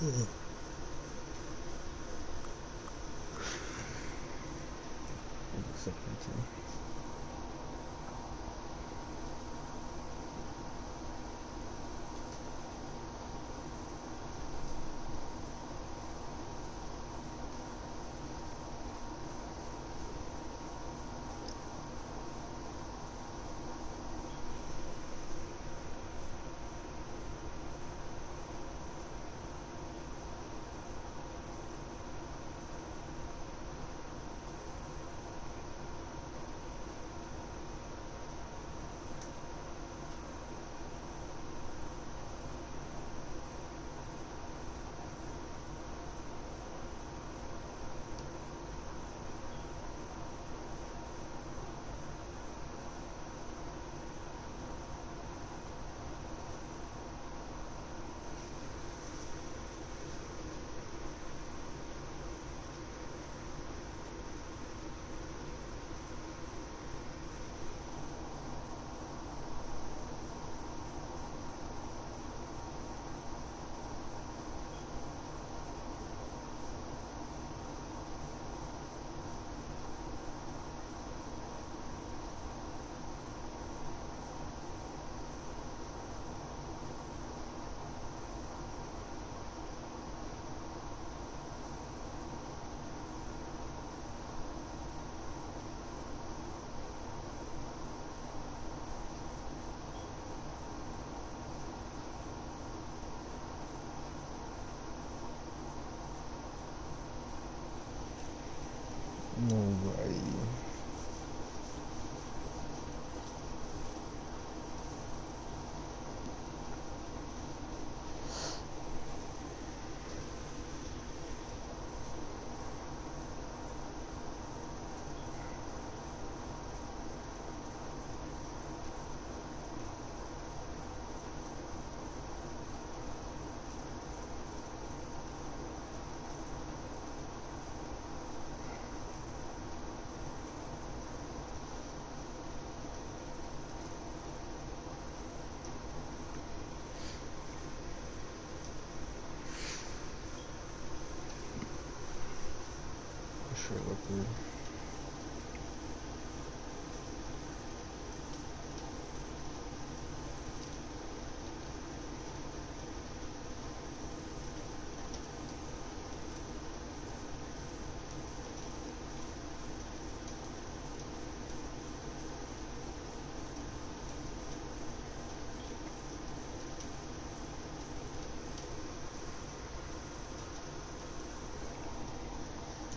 Alrighty. Sure, look good.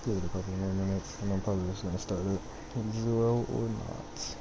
Give it a couple more minutes, and I'm probably just gonna start it at 0 or not.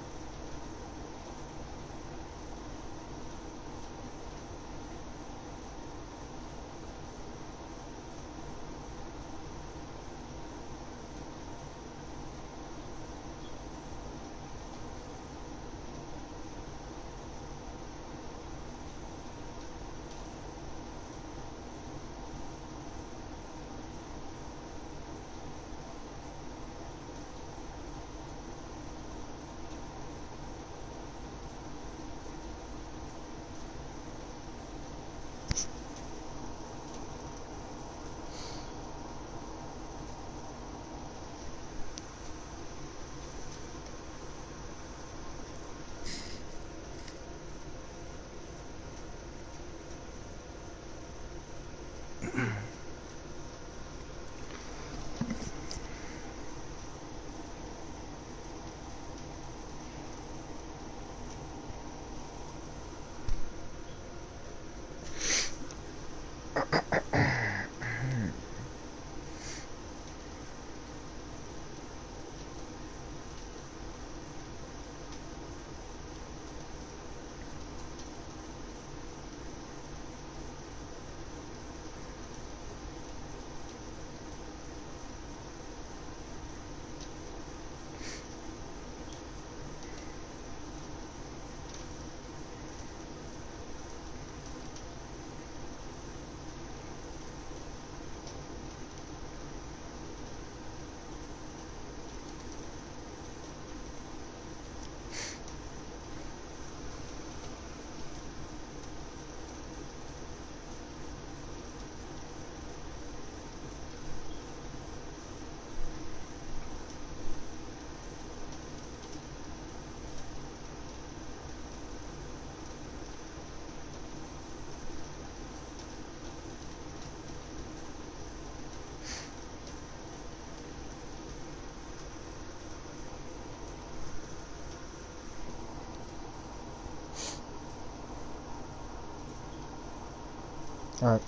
Alright.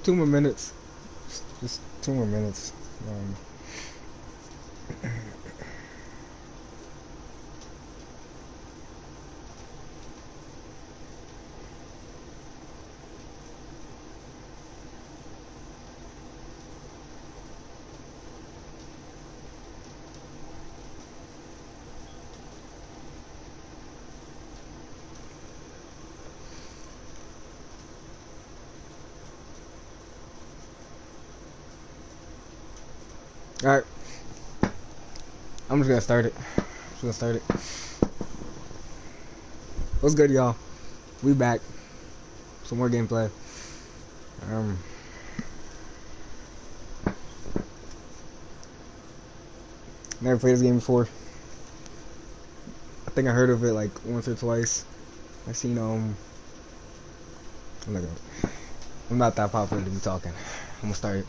2 more minutes. Just 2 more minutes. Alright. I'm just gonna start it. What's good, y'all? We back. Some more gameplay. Never played this game before. I think I heard of it like once or twice. I seen I'm not that popular to be talking. I'm gonna start it.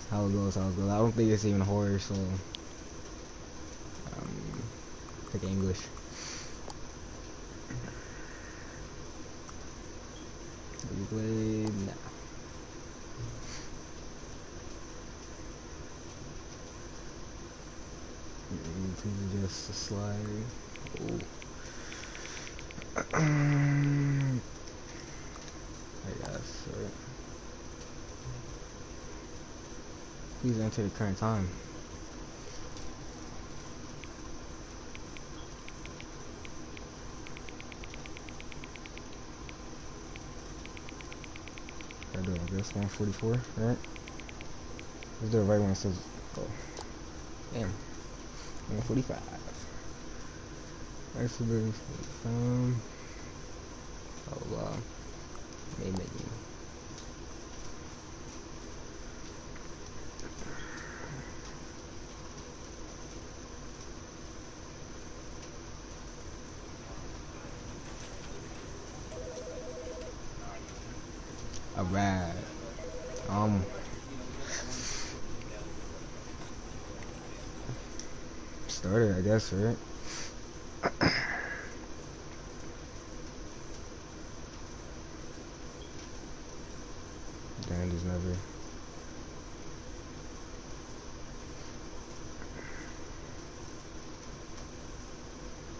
How it goes. I don't think it's even horror, so pick English. We play now. Just a slide. Oh. I guess. Right. Please enter the current time. I do it like this. 144, right? Let's do it right when it says go. Damn. 145. Nice to be blah blah. Main menu. Alright. Started, I guess, right? Dandy's never.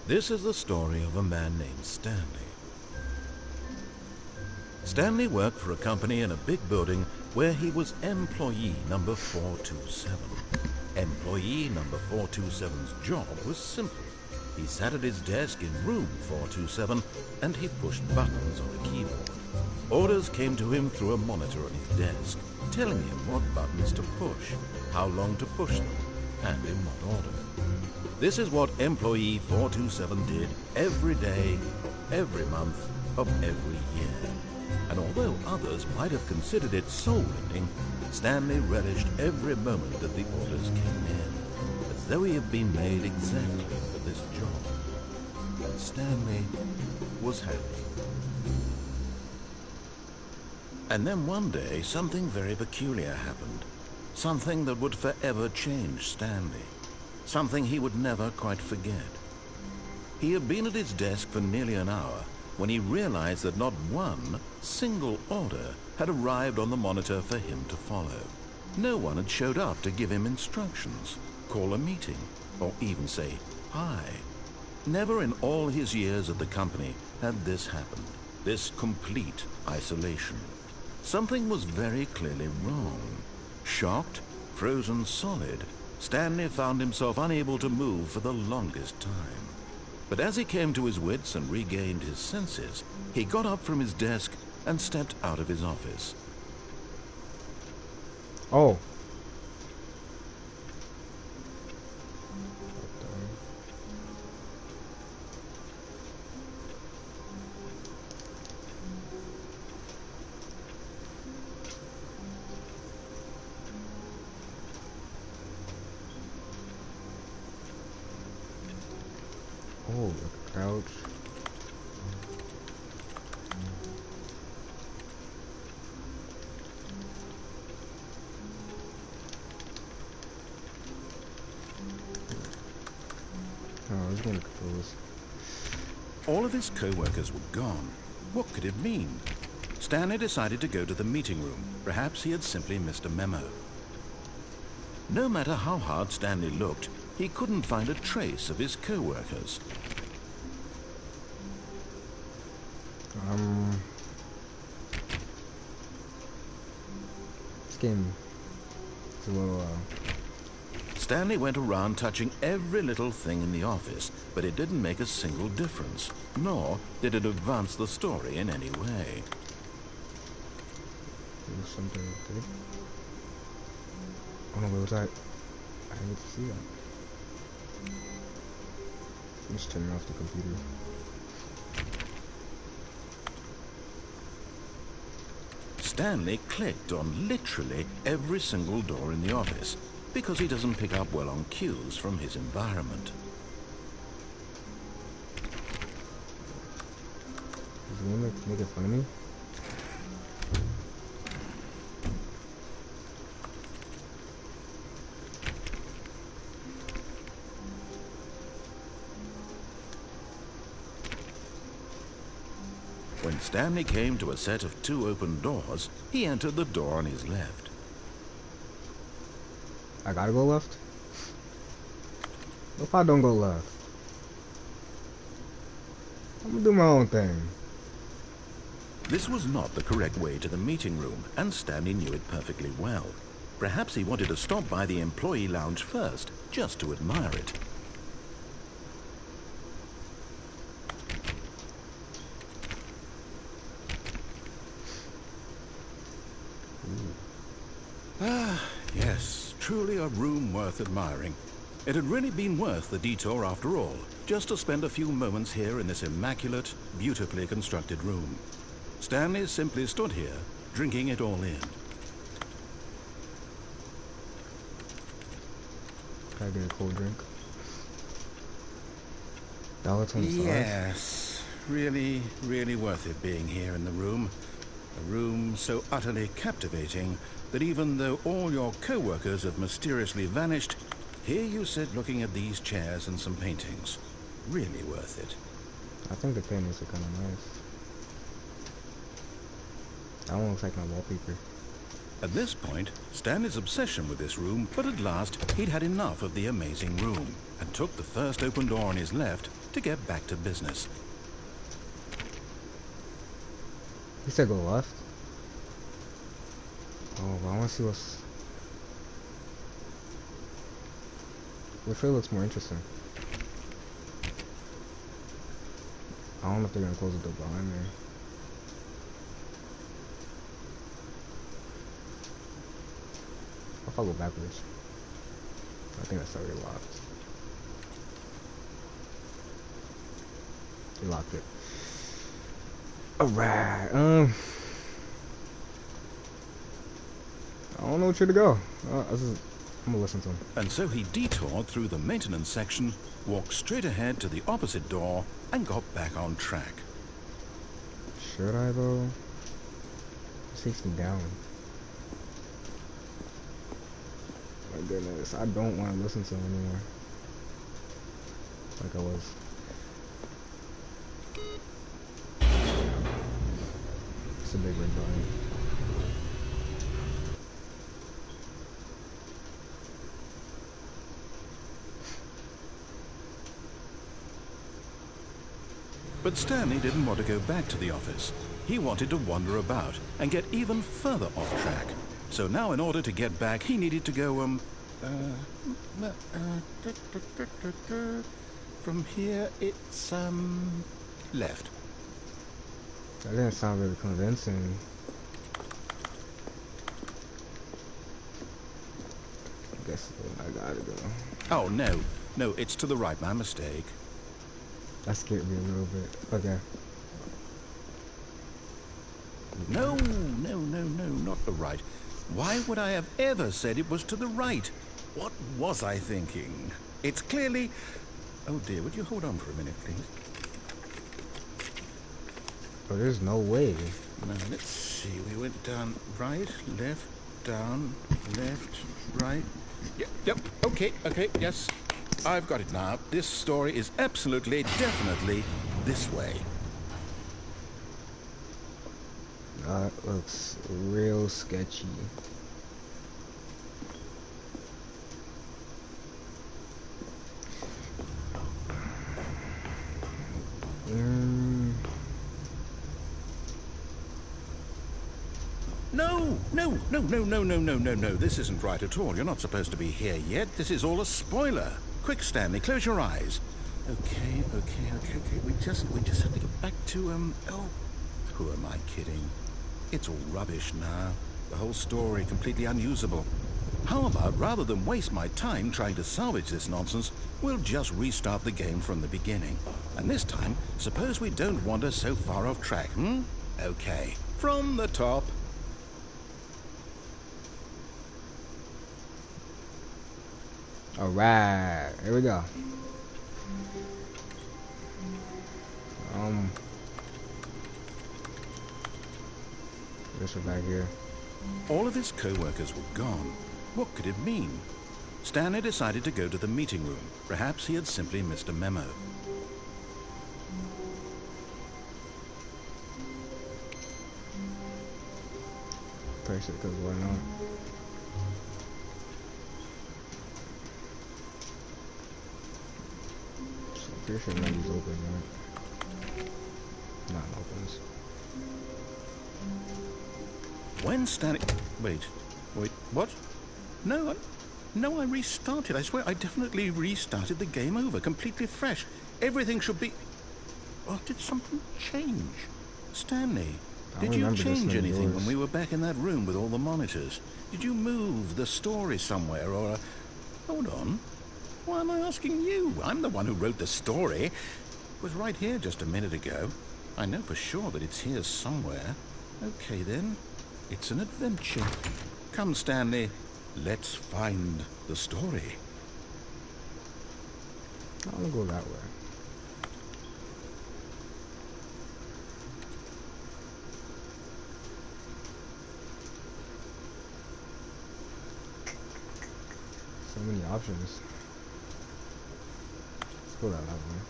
This is the story of a man named Stanley. Stanley worked for a company in a big building where he was employee number 427. Employee number 427's job was simple. He sat at his desk in room 427 and he pushed buttons on a keyboard. Orders came to him through a monitor on his desk, telling him what buttons to push, how long to push them, and in what order. This is what employee 427 did every day, every month of every year. And although others might have considered it soul-ending, Stanley relished every moment that the orders came in, as though he had been made exactly for this job. And Stanley was happy. And then one day, something very peculiar happened. Something that would forever change Stanley. Something he would never quite forget. He had been at his desk for nearly an hour when he realized that not one single order had arrived on the monitor for him to follow. No one had showed up to give him instructions, call a meeting, or even say hi. Never in all his years at the company had this happened, this complete isolation. Something was very clearly wrong. Shocked, frozen solid, Stanley found himself unable to move for the longest time. But as he came to his wits and regained his senses, he got up from his desk and stepped out of his office. Oh. Oh, crouch. Oh, I was gonna close. All of his co-workers were gone. What could it mean? Stanley decided to go to the meeting room. Perhaps he had simply missed a memo. No matter how hard Stanley looked, he couldn't find a trace of his co-workers. This game is a little, Stanley went around touching every little thing in the office, but it didn't make a single difference, nor did it advance the story in any way. there's something good. Oh no, where was that? I didn't see that. I'm just turning off the computer. Stanley clicked on literally every single door in the office, because he doesn't pick up well on cues from his environment. Is the game making fun of me? When Stanley came to a set of 2 open doors, he entered the door on his left. I gotta go left? What if I don't go left? I'm gonna do my own thing. This was not the correct way to the meeting room, and Stanley knew it perfectly well. Perhaps he wanted to stop by the employee lounge first, just to admire it. Yes, truly a room worth admiring. It had really been worth the detour after all, just to spend a few moments here in this immaculate, beautifully constructed room. Stanley simply stood here, drinking it all in. Can I get a cold drink? $1.25. Yes, really, really worth it being here in the room. A room so utterly captivating that even though all your co-workers have mysteriously vanished, here you sit looking at these chairs and some paintings. Really worth it. I think the paintings are kind of nice. That one looks like my wallpaper. At this point, Stanley's obsession with this room, but at last he'd had enough of the amazing room and took the first open door on his left to get back to business. He said go left. Oh, but I want to see what's... Which way looks more interesting? I don't know if they're gonna close the door behind me. What if I go backwards? I think that's already locked. They locked it. Alright, I don't know which way to go. I'm gonna listen to him. And so he detoured through the maintenance section, walked straight ahead to the opposite door, and got back on track. Should I though? This takes me down. My goodness, I don't want to listen to him anymore. Like I was. It's a big red button. But Stanley didn't want to go back to the office. He wanted to wander about and get even further off track. So now in order to get back, he needed to go, from here it's, left. That didn't sound very convincing. I guess I gotta go. Oh, no, it's to the right, my mistake. That scared me a little bit. Okay. No, not the right. Why would I have ever said it was to the right? What was I thinking? It's clearly... Oh dear, would you hold on for a minute, please? Oh, there's no way. Now, let's see. We went down right, left, down, left, right. Yep, okay, yes. I've got it now. This story is absolutely, definitely this way. It looks real sketchy. No, no, no, no, no, no, no, no, no. This isn't right at all. You're not supposed to be here yet. This is all a spoiler. Quick, Stanley, close your eyes. Okay. We just have to get back to, oh, who am I kidding? It's all rubbish now. The whole story completely unusable. How about, rather than waste my time trying to salvage this nonsense, we'll just restart the game from the beginning. And this time, suppose we don't wander so far off track, hmm? Okay, from the top. Alright, here we go. This one back here. All of his co-workers were gone. What could it mean? Stanley decided to go to the meeting room. Perhaps he had simply missed a memo. Press it, because why not? So I'm pretty sure nobody's open, right? Not opens. When Stanley... Wait, what? No, I restarted. I swear, I definitely restarted the game over, completely fresh. Everything should be... Or did something change? Stanley, did you change anything when we were back in that room with all the monitors? Did you move the story somewhere, or... Hold on. Why am I asking you? I'm the one who wrote the story. It was right here just a minute ago. I know for sure that it's here somewhere. Okay, then. It's an adventure. Come, Stanley. Let's find the story. I want to go that way. So many options. Let's go that way.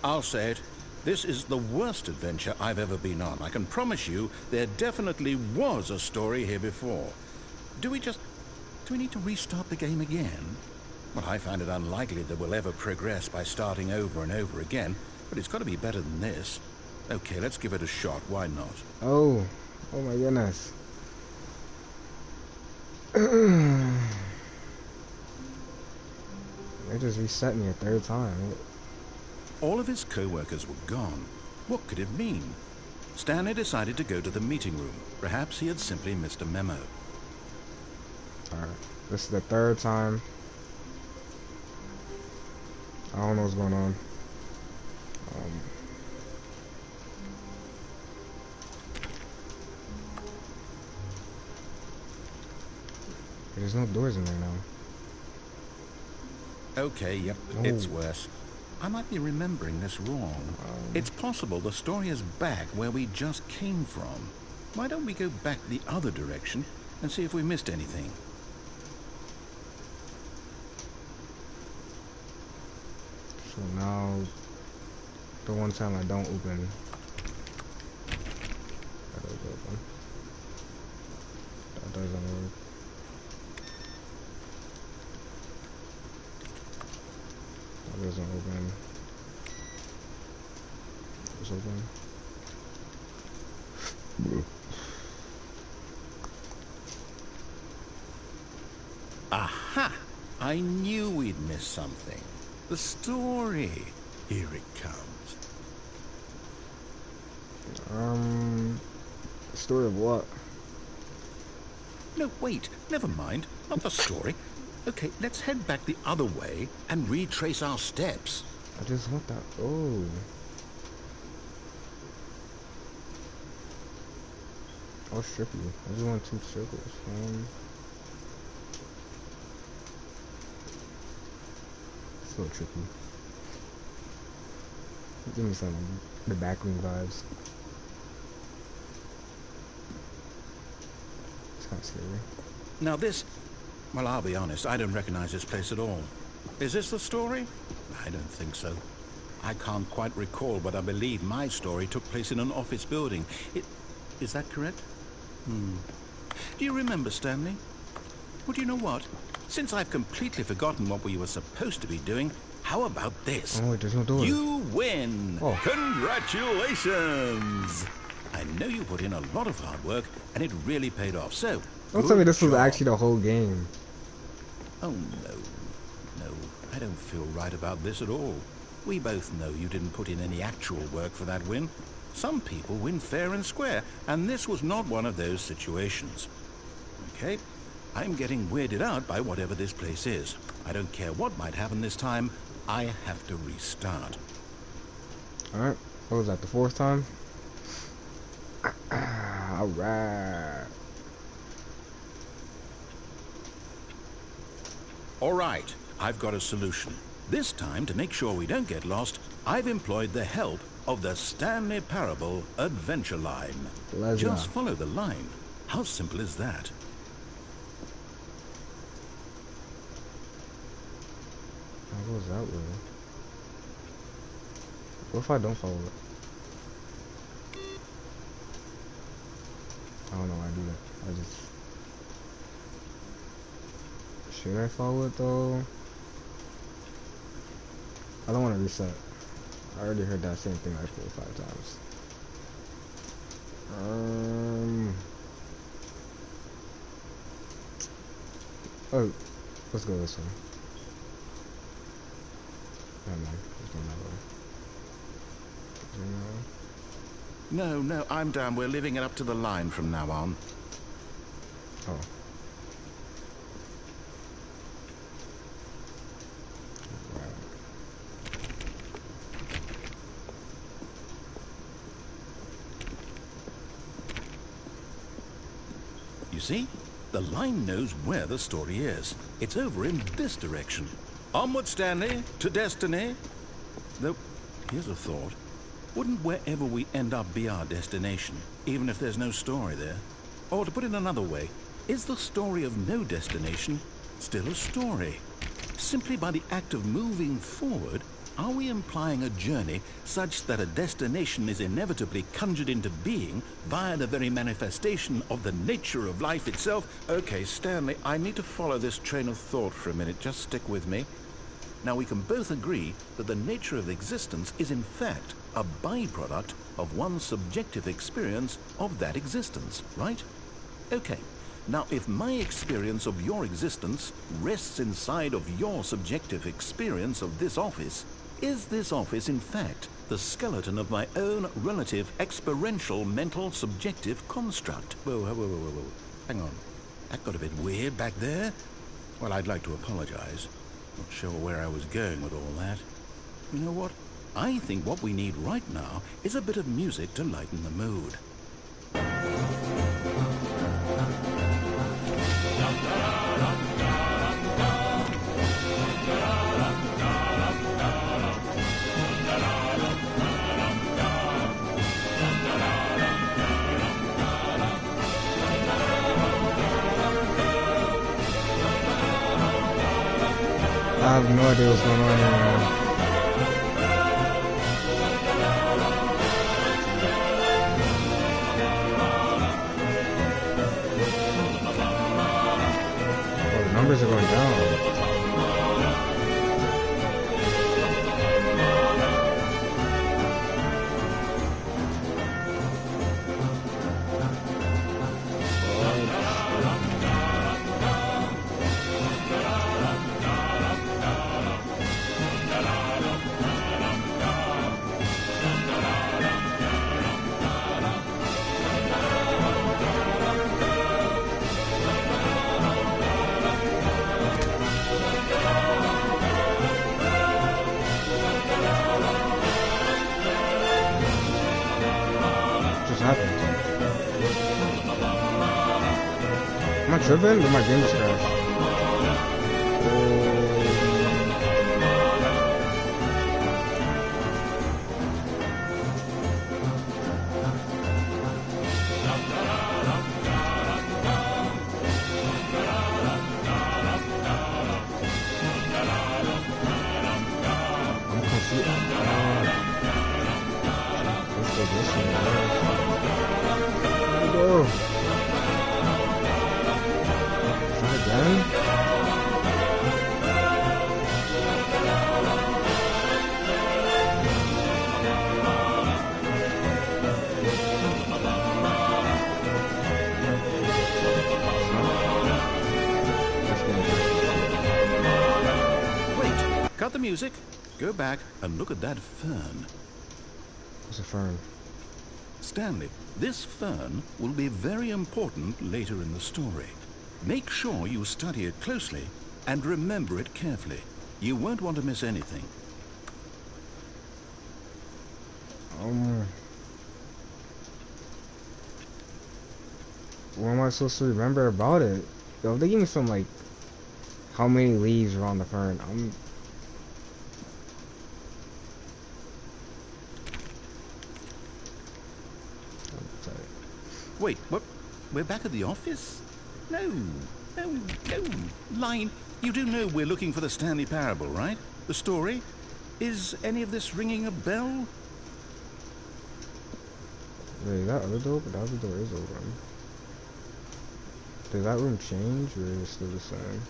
I'll say it. This is the worst adventure I've ever been on. I can promise you there definitely was a story here before. Do we need to restart the game again? Well, I find it unlikely that we'll ever progress by starting over and over again, but it's got to be better than this. Okay, let's give it a shot. Why not? Oh my goodness. They just reset me a third time. All of his co-workers were gone. What could it mean? Stanley decided to go to the meeting room. Perhaps he had simply missed a memo. Alright, this is the third time. I don't know what's going on. There's no doors in there now. Okay, yep, it's worse. I might be remembering this wrong. It's possible the story is back where we just came from. Why don't we go back the other direction and see if we missed anything? So now, the one time I don't open, that does open. That doesn't work. That doesn't open. It's open. Aha! I knew we'd missed something. The story. Here it comes. Story of what? No, wait. Never mind. Not the story. Okay, let's head back the other way and retrace our steps. I just want that. Oh. Oh, trippy. I just want 2 circles. So trippy. Give me some the backroom vibes. It's kind of scary. Now this, well, I'll be honest, I don't recognize this place at all. Is this the story? I don't think so. I can't quite recall, but I believe my story took place in an office building. Is that correct? Do you remember, Stanley? Well, do you know what? Since I've completely forgotten what we were supposed to be doing, how about this? Oh, wait, there's no door. You win! Oh. Congratulations! I know you put in a lot of hard work, and it really paid off, so... Don't tell me this was job. actually the whole game. Oh, no. No, I don't feel right about this at all. We both know you didn't put in any actual work for that win. Some people win fair and square, and this was not one of those situations. Okay, I'm getting weirded out by whatever this place is. I don't care what might happen this time. I have to restart. Alright, what was that, the 4th time? Alright. All right, I've got a solution. This time, to make sure we don't get lost, I've employed the help of the Stanley Parable Adventure Line. Just follow the line. How simple is that? How goes that way? What if I don't follow it? I don't know why I do that. Should I follow it though? I don't want to reset. I already heard that same thing like 4 or 5 times. Oh, let's go this way. Never mind. Let's go that way. No, I'm down. We're leaving it up to the line from now on. Oh. You see? The line knows where the story is. It's over in this direction. Onward, Stanley, to destiny. Though, here's a thought. Wouldn't wherever we end up be our destination, even if there's no story there? Or to put it another way, is the story of no destination still a story? Simply by the act of moving forward, are we implying a journey such that a destination is inevitably conjured into being via the very manifestation of the nature of life itself? Okay, Stanley, I need to follow this train of thought for a minute. Just stick with me. Now, we can both agree that the nature of existence is in fact a byproduct of one's subjective experience of that existence, right? Okay. Now, if my experience of your existence rests inside of your subjective experience of this office, is this office, in fact, the skeleton of my own relative experiential mental subjective construct? Whoa. Hang on. That got a bit weird back there. Well, I'd like to apologize. Not sure where I was going with all that. You know what? I think what we need right now is a bit of music to lighten the mood. I have no idea what's going on here, man. Oh, the numbers are going down. Am I tripping? Or my game just crashed? music. Go back and look at that fern. What's a fern? Stanley, this fern will be very important later in the story. Make sure you study it closely and remember it carefully. You won't want to miss anything. What am I supposed to remember about it? Yo, if they give me some, like, how many leaves are on the fern, I'm sorry. Wait, what? We're back at the office? No, no, no. Line, you do know we're looking for the Stanley Parable, right? The story? Is any of this ringing a bell? Wait, is that other door? But that other door is open. Did that room change, or is it still the same?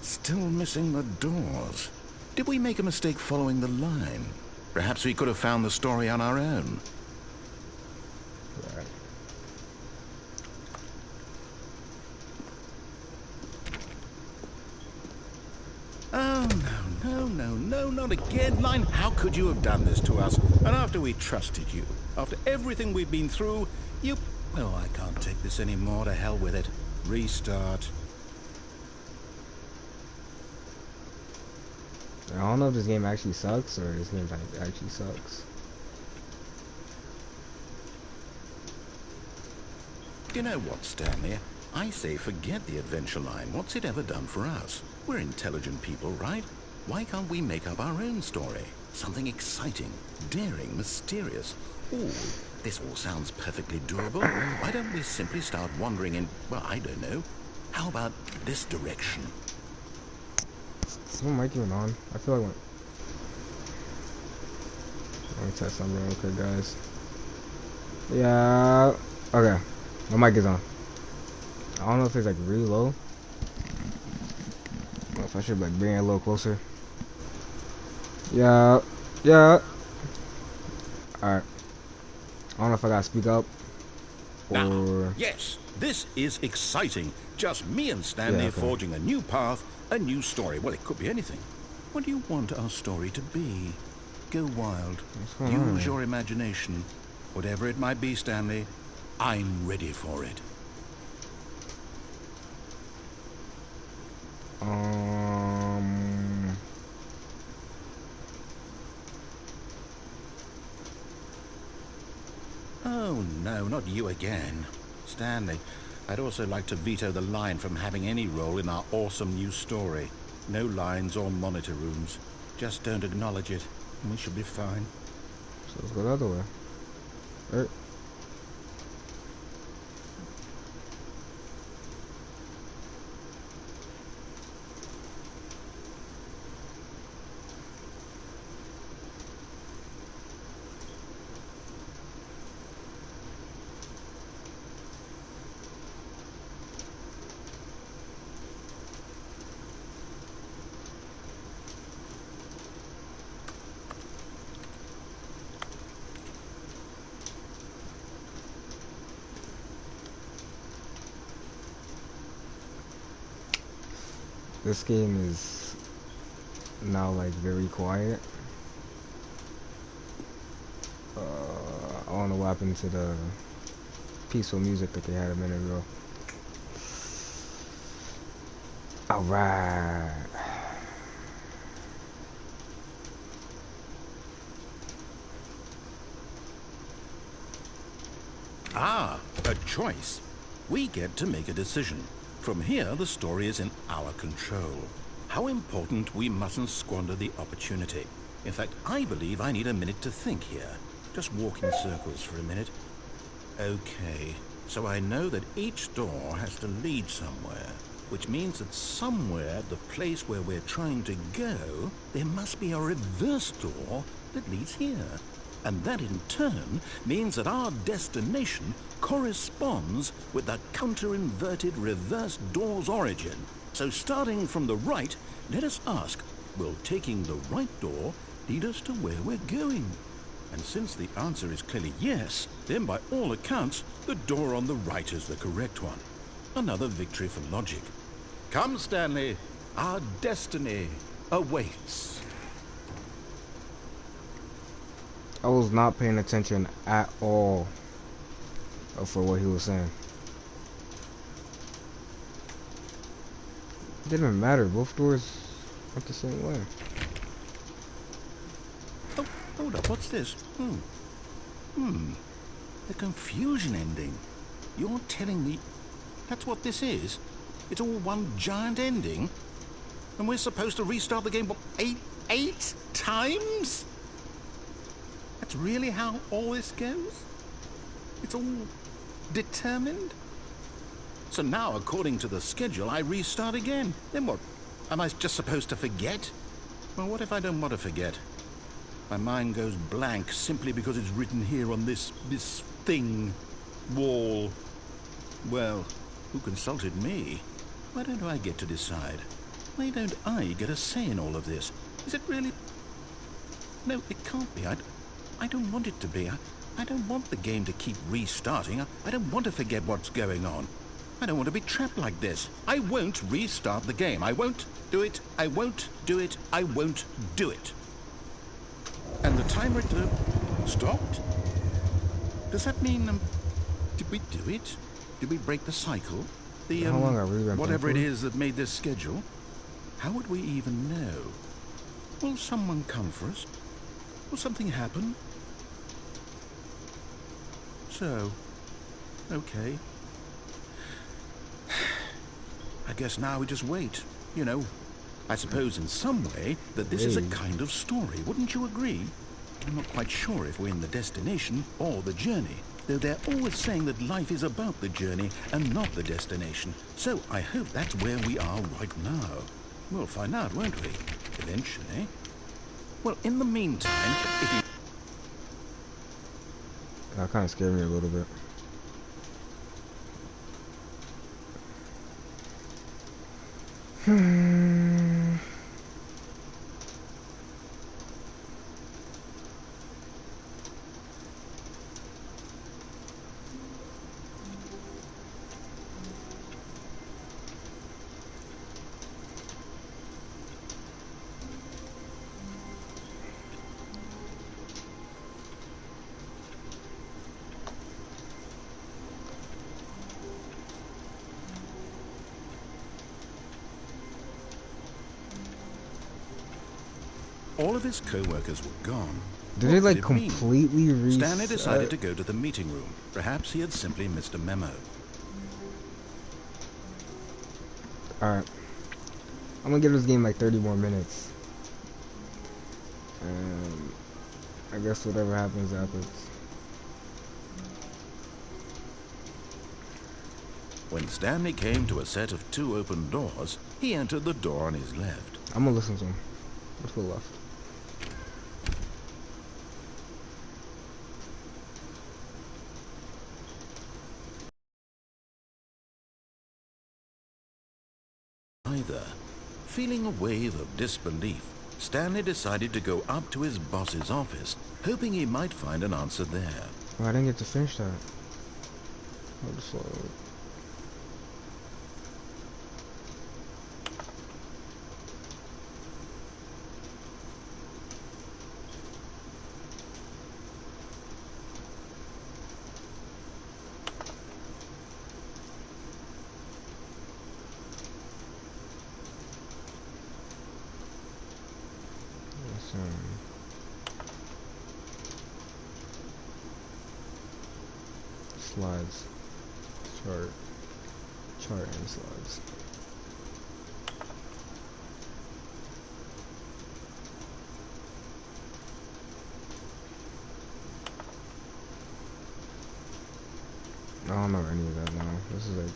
Still missing the doors. Did we make a mistake following the line? Perhaps we could have found the story on our own. Right. Oh, no, not again, Line. How could you have done this to us? And after we trusted you, after everything we've been through, you... Oh, I can't take this anymore. To hell with it. Restart. I don't know if this game actually sucks, or this game actually sucks. You know what, Stanley? I say forget the adventure line. What's it ever done for us? We're intelligent people, right? Why can't we make up our own story? Something exciting, daring, mysterious. Ooh, this all sounds perfectly doable. Why don't we simply start wandering in, well, I don't know. How about this direction? Is my mic even on? I feel like let me test something real quick, guys. Yeah. Okay. My mic is on. I don't know if it's like really low. I don't know if I should like bring it a little closer. Yeah. Yeah. Alright. I don't know if I gotta speak up. Or... Now, yes, this is exciting. Just me and Stanley forging a new path, a new story. Well, it could be anything. What do you want our story to be? Go wild. Use your imagination. Whatever it might be, Stanley, I'm ready for it. Oh, no, not you again. Stanley, I'd also like to veto the line from having any role in our awesome new story. No lines or monitor rooms. Just don't acknowledge it, and we should be fine. So let's go the other way. Right. This game is now like very quiet. I don't know what happened to the peaceful music that they had a minute ago. Alright. Ah, a choice. We get to make a decision. From here, the story is in our control. How important we mustn't squander the opportunity. In fact, I believe I need a minute to think here. Just walk in circles for a minute. Okay, so I know that each door has to lead somewhere, which means that somewhere, the place where we're trying to go, there must be a reverse door that leads here. And that in turn means that our destination corresponds with the counter-inverted reverse door's origin. So starting from the right, let us ask, will taking the right door lead us to where we're going? And since the answer is clearly yes, then by all accounts, the door on the right is the correct one. Another victory for logic. Come, Stanley. Our destiny awaits. I was not paying attention at all for what he was saying. It didn't even matter. Both doors went the same way. Oh, hold up. What's this? The confusion ending. You're telling me that's what this is? It's all one giant ending? And we're supposed to restart the game, what, eight times? That's really how all this goes? It's all determined? So now, according to the schedule, I restart again. Then what? Am I just supposed to forget? Well, what if I don't want to forget? My mind goes blank simply because it's written here on this thing, wall. Well, who consulted me? Why don't I get to decide? Why don't I get a say in all of this? Is it really? No, it can't be. I don't want it to be. I don't want the game to keep restarting. I don't want to forget what's going on. I don't want to be trapped like this. I won't restart the game. I won't do it. I won't do it. I won't do it. And the timer stopped? Does that mean, did we do it? Did we break the cycle? The, How long have we been whatever it playing is that made this schedule? How would we even know? Will someone come for us? Will something happen? So, okay. I guess now we just wait, you know. I suppose in some way that this is a kind of story, wouldn't you agree? I'm not quite sure if we're in the destination or the journey, though they're always saying that life is about the journey and not the destination. So I hope that's where we are right now. We'll find out, won't we? Eventually. Well, in the meantime, if you... That kind of scared me a little bit. All of his co-workers were gone. Did What it like it mean? completely reset? Stanley decided to go to the meeting room. Perhaps he had simply missed a memo. Alright. I'm gonna give this game like 30 more minutes. And I guess whatever happens, happens. When Stanley came to a set of 2 open doors, he entered the door on his left. I'm gonna listen to him. Let's go left. Feeling a wave of disbelief, Stanley decided to go up to his boss's office, hoping he might find an answer there. Oh, I didn't get to finish that. I'm just like... slides. Chart and slides. I don't know any of that now. This is like...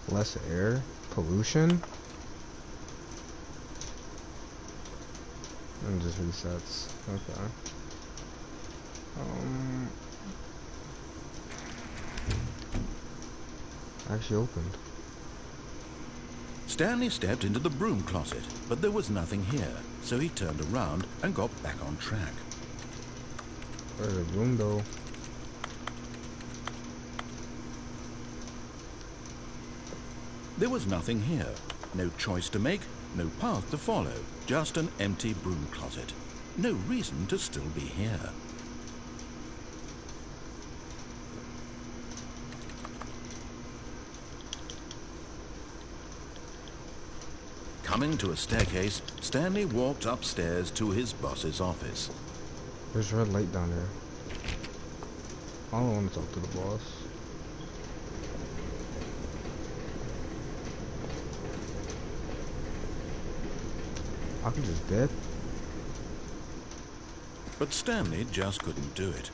less air, pollution. And just resets. Okay. Actually opened. Stanley stepped into the broom closet, but there was nothing here, so he turned around and got back on track. Where's the broom though? There was nothing here. No choice to make, no path to follow, just an empty broom closet. No reason to still be here. Coming to a staircase, Stanley walked upstairs to his boss's office. There's a red light down there. I don't want to talk to the boss. I could just dip. But Stanley just couldn't do it.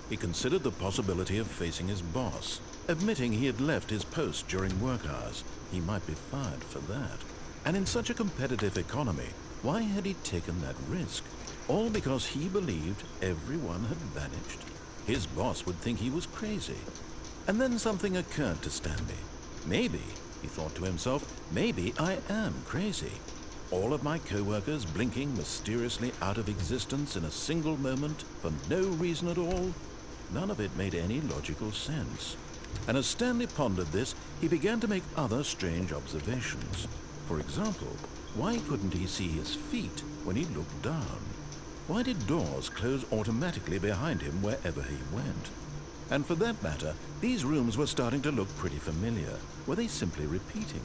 He considered the possibility of facing his boss, admitting he had left his post during work hours. He might be fired for that. And in such a competitive economy, why had he taken that risk? All because he believed everyone had vanished. His boss would think he was crazy. And then something occurred to Stanley. Maybe, he thought to himself, maybe I am crazy. All of my co-workers blinking mysteriously out of existence in a single moment for no reason at all. None of it made any logical sense. And as Stanley pondered this, he began to make other strange observations. For example, why couldn't he see his feet when he looked down? Why did doors close automatically behind him wherever he went? And for that matter, these rooms were starting to look pretty familiar. Were they simply repeating?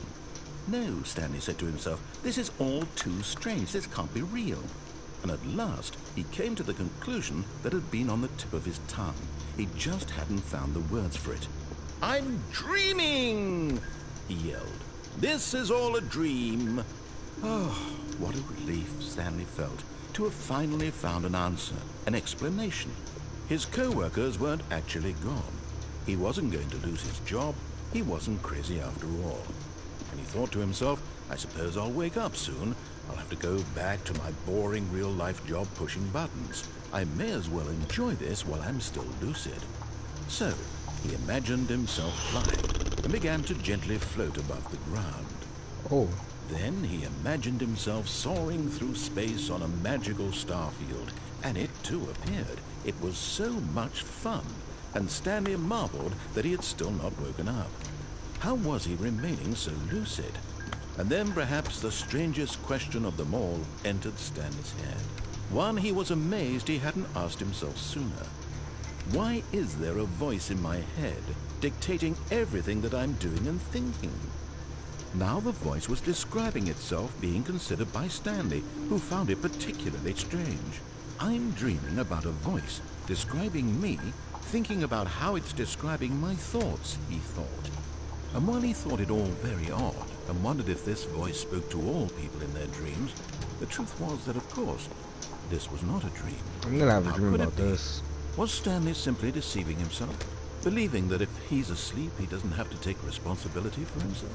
No, Stanley said to himself, this is all too strange. This can't be real. And at last, he came to the conclusion that had been on the tip of his tongue. He just hadn't found the words for it. "I'm dreaming!" he yelled. "This is all a dream." Oh, what a relief Stanley felt to have finally found an answer, an explanation. His co-workers weren't actually gone. He wasn't going to lose his job. He wasn't crazy after all. And he thought to himself, I suppose I'll wake up soon. I'll have to go back to my boring real-life job pushing buttons. I may as well enjoy this while I'm still lucid. So, he imagined himself flying and began to gently float above the ground. Oh. Then he imagined himself soaring through space on a magical starfield, and it too appeared. It was so much fun, and Stanley marveled that he had still not woken up. How was he remaining so lucid? And then perhaps the strangest question of them all entered Stanley's head. One he was amazed he hadn't asked himself sooner. Why is there a voice in my head dictating everything that I'm doing and thinking? Now the voice was describing itself being considered by Stanley, who found it particularly strange. I'm dreaming about a voice describing me, thinking about how it's describing my thoughts, he thought. And while he thought it all very odd, and wondered if this voice spoke to all people in their dreams, the truth was that, of course, this was not a dream. I'm gonna have a How dream could it about be? this. Was Stanley simply deceiving himself, believing that if he's asleep, he doesn't have to take responsibility for himself?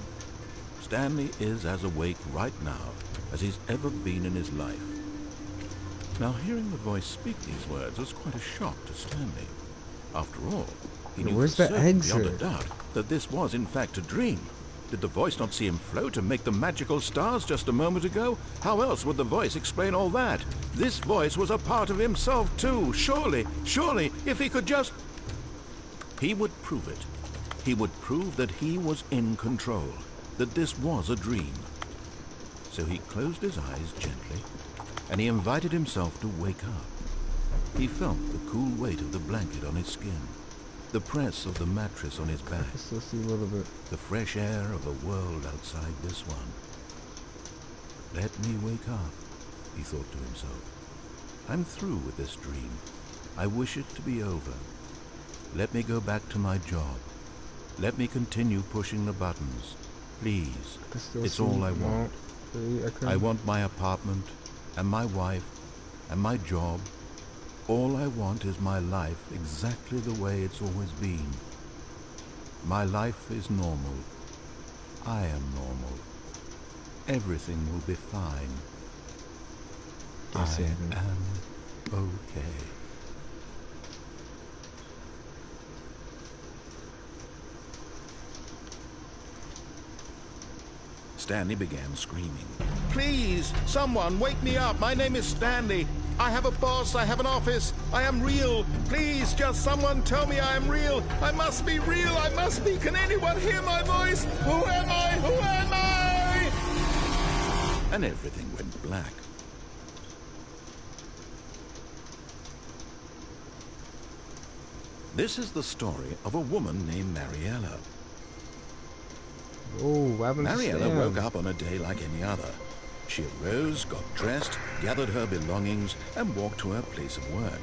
Stanley is as awake right now as he's ever been in his life. Now, hearing the voice speak these words was quite a shock to Stanley. After all, he knew Where's for the certain, beyond a exit? doubt, that this was in fact a dream. Did the voice not see him float and make the magical stars just a moment ago? How else would the voice explain all that? This voice was a part of himself too. Surely, if he could just... He would prove it. He would prove that he was in control, that this was a dream. So he closed his eyes gently, and he invited himself to wake up. He felt the cool weight of the blanket on his skin, the press of the mattress on his back, Let's still see a little bit. the fresh air of a world outside this one. Let me wake up, he thought to himself. I'm through with this dream. I wish it to be over. Let me go back to my job. Let me continue pushing the buttons. Please, I can still it's see. all I No, want. see, I couldn't. I want my apartment, and my wife, and my job. All I want is my life exactly the way it's always been. My life is normal. I am normal. Everything will be fine. Yes, I it am okay. Stanley began screaming. Please, someone, wake me up. My name is Stanley. I have a boss. I have an office. I am real. Please, just someone tell me I am real. I must be real. I must be. Can anyone hear my voice? Who am I? Who am I? And everything went black. This is the story of a woman named Mariella. Oh, what happened to Mariella Stan? woke up on a day like any other. She arose, got dressed, gathered her belongings, and walked to her place of work.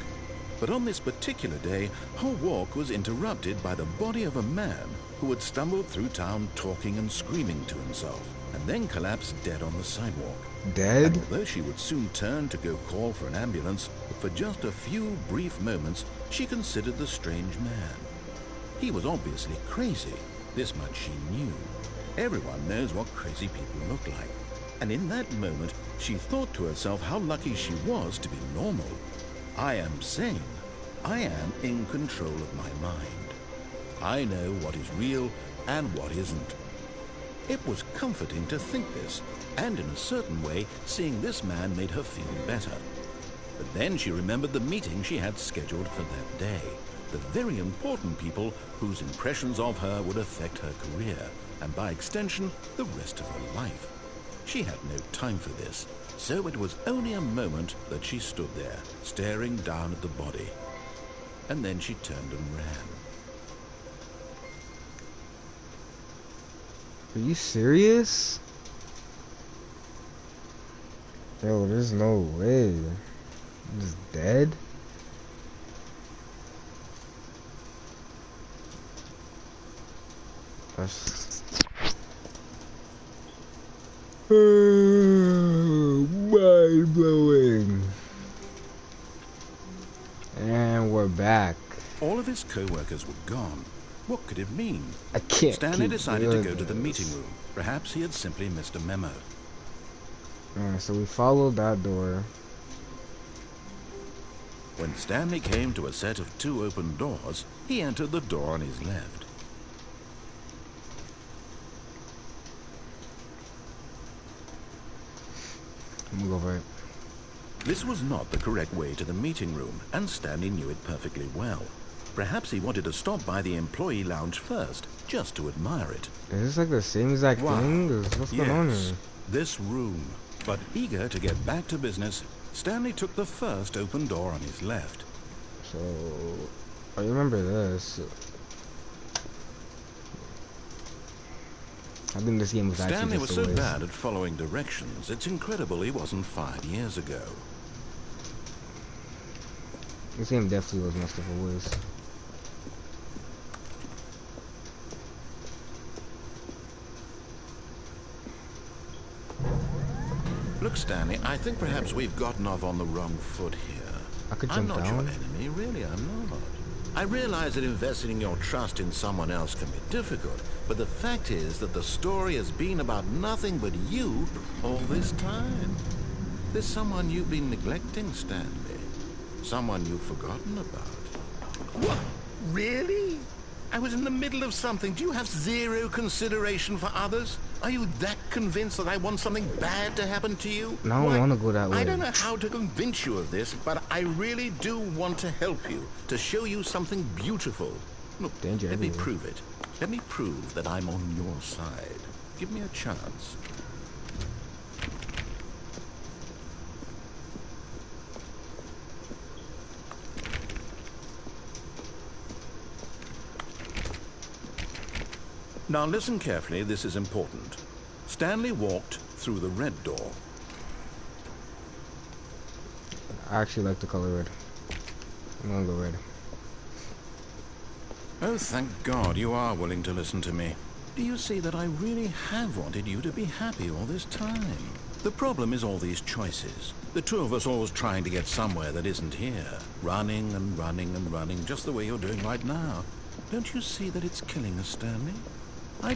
But on this particular day, her walk was interrupted by the body of a man who had stumbled through town talking and screaming to himself, and then collapsed dead on the sidewalk. Dead? And although she would soon turn to go call for an ambulance, for just a few brief moments, she considered the strange man. He was obviously crazy. This much she knew. Everyone knows what crazy people look like. And in that moment, she thought to herself how lucky she was to be normal. I am sane. I am in control of my mind. I know what is real and what isn't. It was comforting to think this, and in a certain way, seeing this man made her feel better. But then she remembered the meeting she had scheduled for that day. The very important people whose impressions of her would affect her career, and by extension, the rest of her life. She had no time for this, so it was only a moment that she stood there, staring down at the body. And then she turned and ran. Are you serious? Yo, there's no way. He's dead? That's... mind blowing. And we're back. All of his co-workers were gone. What could it mean? I can't. Stanley decided to go to the this. meeting room. Perhaps he had simply missed a memo. Alright, so we followed that door. When Stanley came to a set of 2 open doors, he entered the door on his left. I'm gonna go right. This was not the correct way to the meeting room, and Stanley knew it perfectly well. Perhaps he wanted to stop by the employee lounge first, just to admire it. Is this like the same exact thing? What's going on here? This room. But eager to get back to business, Stanley took the first open door on his left. So, I remember this. I think this game was actually Stanley was just a so waste. bad at following directions, it's incredible he wasn't fired years ago. This game definitely was must of a waste. Look, Stanley, I think perhaps we've gotten off on the wrong foot here. I could I'm jump not down. your enemy, really, I'm not. I realize that investing your trust in someone else can be difficult, but the fact is that the story has been about nothing but you all this time. There's someone you've been neglecting, Stanley. Someone you've forgotten about. What? Really? I was in the middle of something. Do you have zero consideration for others? Are you that convinced that I want something bad to happen to you? No, I don't want to go that way. I don't know how to convince you of this, but I really do want to help you, to show you something beautiful. Look, Danger let me everywhere. prove it. Let me prove that I'm on your side. Give me a chance. Now listen carefully, this is important. Stanley walked through the red door. I actually like the color red. I'm gonna go red. Oh, thank God you are willing to listen to me. Do you see that I really have wanted you to be happy all this time? The problem is all these choices. The two of us always trying to get somewhere that isn't here. Running and running and running, just the way you're doing right now. Don't you see that it's killing us, Stanley? I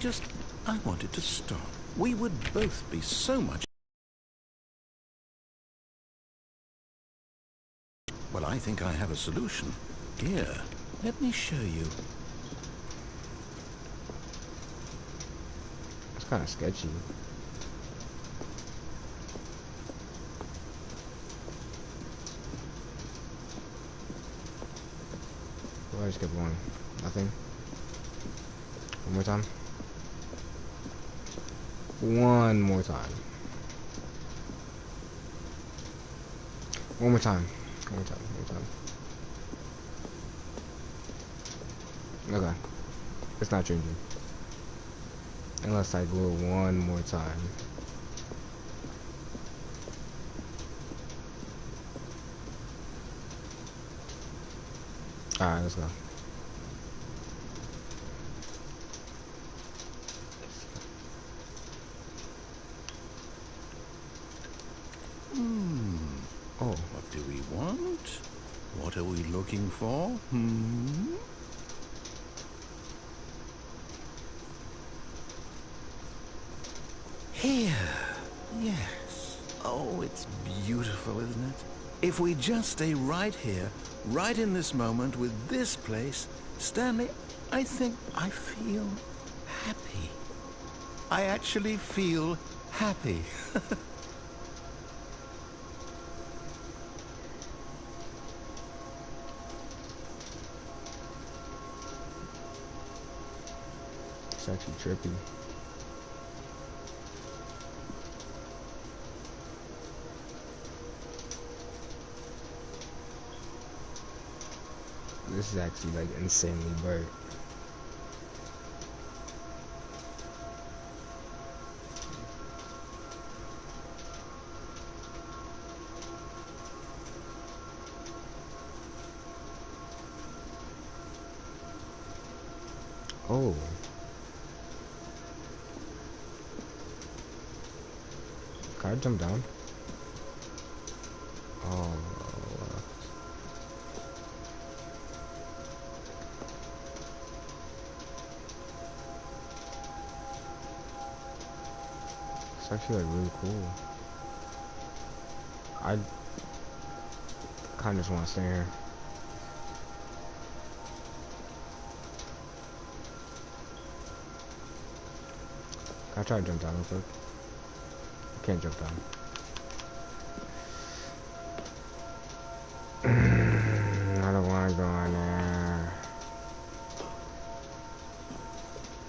want it to stop. we would both be so much... Well, I think I have a solution. Here, let me show you. It's kind of sketchy. Well, I just kept going. Nothing. One more time. One more time. One more time. One more time. One more time. Okay. It's not changing. Unless I glue one more time. Alright, let's go. Oh, what do we want? What are we looking for? Here. Yes. Oh, it's beautiful, isn't it? If we just stay right here, right in this moment with this place, Stanley, I think I feel happy. I actually feel happy. It's actually trippy. This is actually like insanely bright. Oh. Can I jump down? Oh. It's actually like really cool. I kind of just want to stay here. Can I try to jump down real quick? I can't jump down. I don't want to go in there.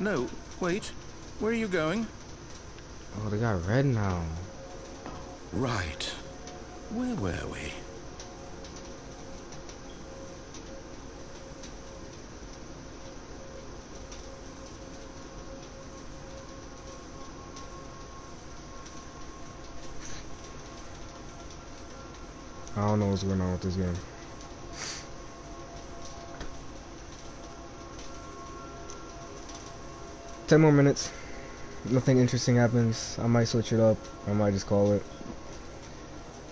No, wait. Where are you going? Oh, they got red now. Right. Where were we? I don't know what's going on with this game. Ten more minutes. Nothing interesting happens. I might switch it up. I might just call it.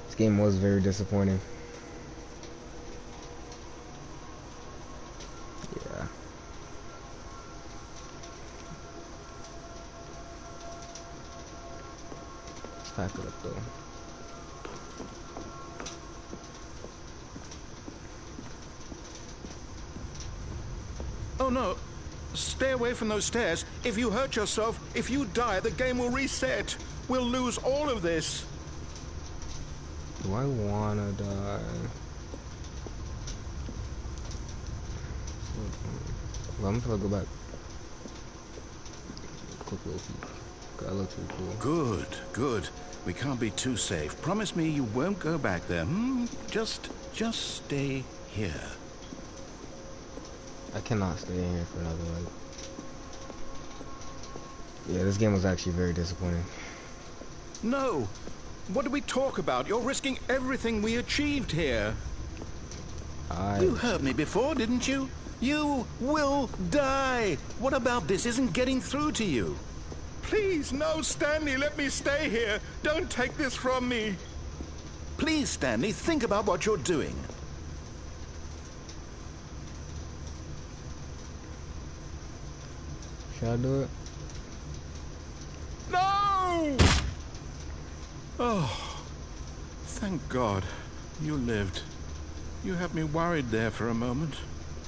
This game was very disappointing. Yeah. Let's pack it up though. Oh no! Stay away from those stairs. If you hurt yourself, if you die, the game will reset. We'll lose all of this. Do I wanna die? Well, I'm gonna go back. Quick little peek. That looks really cool. Good, good. We can't be too safe. Promise me you won't go back there. Just stay here. I cannot stay in here for another like. Yeah, this game was actually very disappointing. No! What did we talk about? You're risking everything we achieved here. You heard me before, didn't you? You will die! What about this isn't getting through to you? Please, no, Stanley, let me stay here. Don't take this from me. Please, Stanley, think about what you're doing. Should I do it? No! Oh, thank God. You lived. You had me worried there for a moment.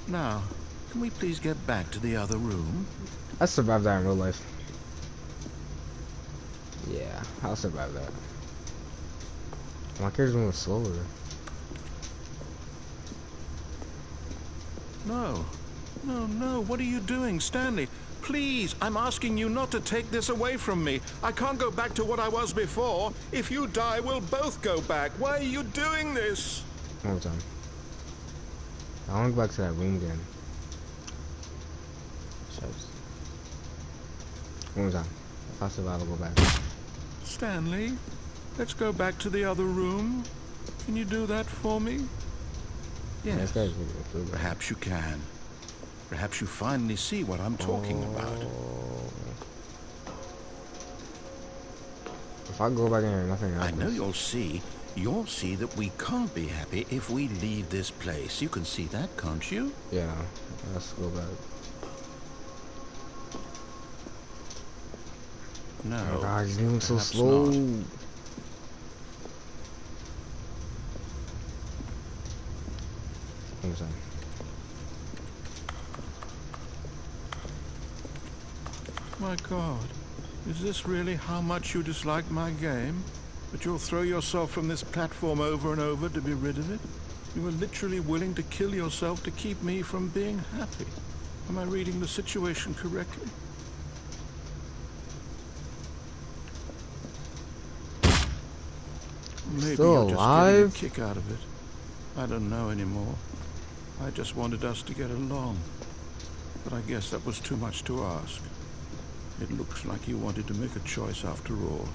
Now, can we please get back to the other room? I survived that in real life. Yeah, I'll survive that. My character's moving slower. No. No, no. What are you doing, Stanley? Please, I'm asking you not to take this away from me. I can't go back to what I was before. If you die, we'll both go back. Why are you doing this? One more time. I want to go back to that room again. One more time. If I survive, I'll go back. Stanley, let's go back to the other room. Can you do that for me? Yes. Perhaps you can. Perhaps you finally see what I'm talking about. If I go back in here, nothing happens. I know you'll see. You'll see that we can't be happy if we leave this place. You can see that, can't you? Yeah. Let's go back. No. Oh God, he's moving so slow. Not. My God, is this really how much you dislike my game? That you'll throw yourself from this platform over and over to be rid of it? You were literally willing to kill yourself to keep me from being happy. Am I reading the situation correctly? Maybe Still you're alive? just getting a kick out of it. I don't know anymore. I just wanted us to get along. But I guess that was too much to ask. It looks like you wanted to make a choice after all.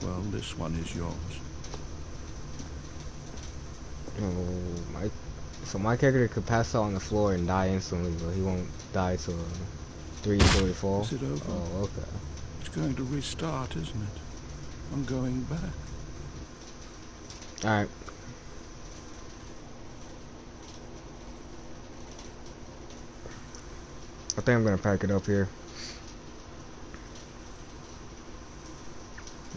Well, this one is yours. Oh, so my character could pass out on the floor and die instantly, but he won't die till 3-story fall. Is it over? Oh, okay. It's going to restart, isn't it? I'm going back. Alright. I think I'm gonna pack it up here.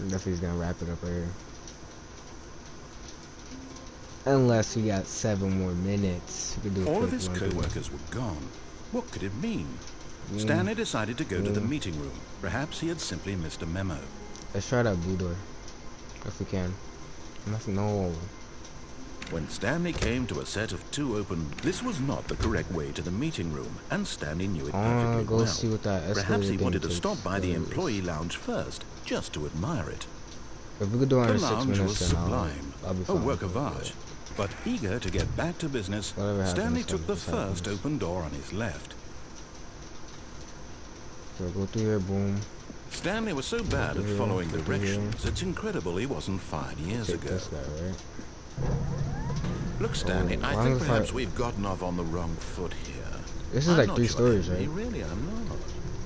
Definitely gonna wrap it up right here. Unless we got 7 more minutes. We could do All of his co-workers were gone. What could it mean? Stanley decided to go to the meeting room. Perhaps he had simply missed a memo. Let's try that blue door. If we can. No. When Stanley came to a set of 2 open, this was not the correct way to the meeting room, and Stanley knew it perfectly go well. see what that Perhaps he wanted to takes stop by the employee lounge first, just to admire it. If we could do it The in 6 lounge minutes, was then sublime, I'll be a fine. work of art. But eager to get back to business, Stanley took the first open door on his left. So go through here, boom. Stanley was so bad at following directions, it's incredible he wasn't fired years ago. This guy, right? Look, Stanley, I think perhaps we've gotten off on the wrong foot here. This is like 3 stories, right? Really, I'm not.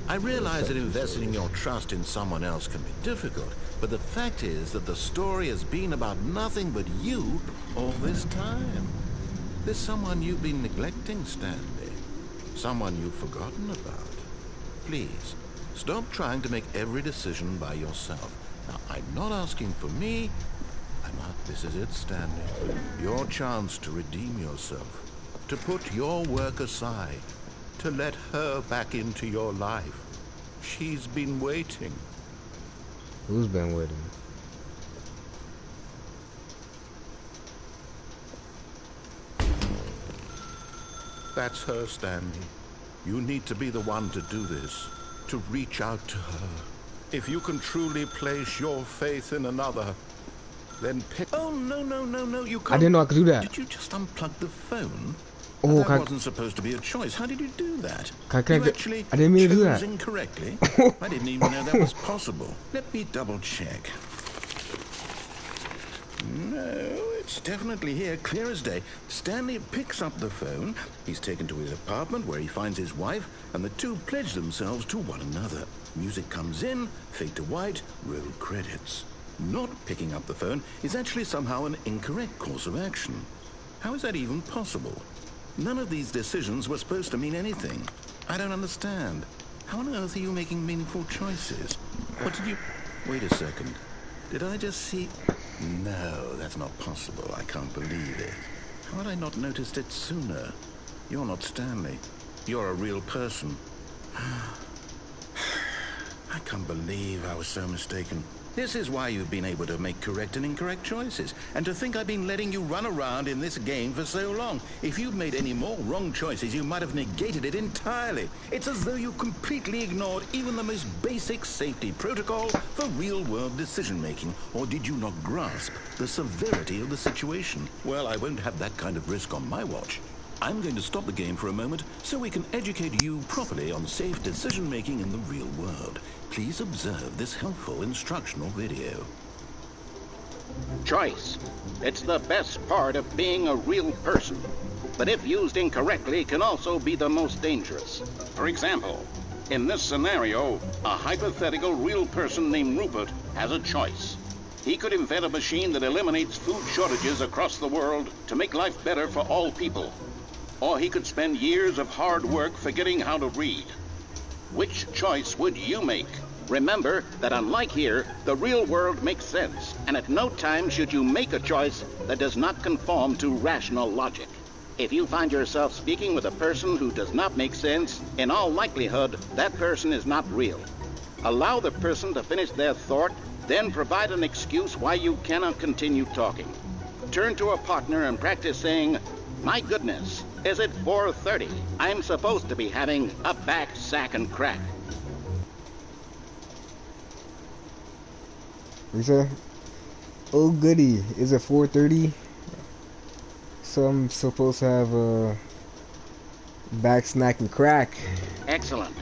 I realize that investing your trust in someone else can be difficult, but the fact is that the story has been about nothing but you all this time. There's someone you've been neglecting, Stanley. Someone you've forgotten about. Please, stop trying to make every decision by yourself. Now, I'm not asking for me. This is it, Stanley. Your chance to redeem yourself. To put your work aside. To let her back into your life. She's been waiting. Who's been waiting? That's her, Stanley. You need to be the one to do this. To reach out to her. If you can truly place your faith in another, then pick... Oh, no, you can't... I didn't know I could do that. Did you just unplug the phone? Oh, that wasn't supposed to be a choice. How did you do that? I didn't mean to do that. Incorrectly? I didn't even know that was possible. Let me double check. No, it's definitely here, clear as day. Stanley picks up the phone. He's taken to his apartment where he finds his wife, and the two pledge themselves to one another. Music comes in, fade to white, roll credits. Not picking up the phone is actually somehow an incorrect course of action. How is that even possible? None of these decisions were supposed to mean anything. I don't understand. How on earth are you making meaningful choices? What did you... Wait a second. Did I just see... No, that's not possible. I can't believe it. How had I not noticed it sooner? You're not Stanley. You're a real person. I can't believe I was so mistaken. This is why you've been able to make correct and incorrect choices. And to think I've been letting you run around in this game for so long. If you'd made any more wrong choices, you might have negated it entirely. It's as though you completely ignored even the most basic safety protocol for real-world decision-making. Or did you not grasp the severity of the situation? Well, I won't have that kind of risk on my watch. I'm going to stop the game for a moment so we can educate you properly on safe decision-making in the real world. Please observe this helpful instructional video. Choice. It's the best part of being a real person. But if used incorrectly, can also be the most dangerous. For example, in this scenario, a hypothetical real person named Rupert has a choice. He could invent a machine that eliminates food shortages across the world to make life better for all people. Or he could spend years of hard work forgetting how to read. Which choice would you make? Remember that unlike here, the real world makes sense, and at no time should you make a choice that does not conform to rational logic. If you find yourself speaking with a person who does not make sense, in all likelihood, that person is not real. Allow the person to finish their thought, then provide an excuse why you cannot continue talking. Turn to a partner and practice saying, "My goodness, is it 4:30? I'm supposed to be having a back, sack, and crack." He said, "Oh goody, is it 4:30? So I'm supposed to have a back, snack, and crack." Excellent.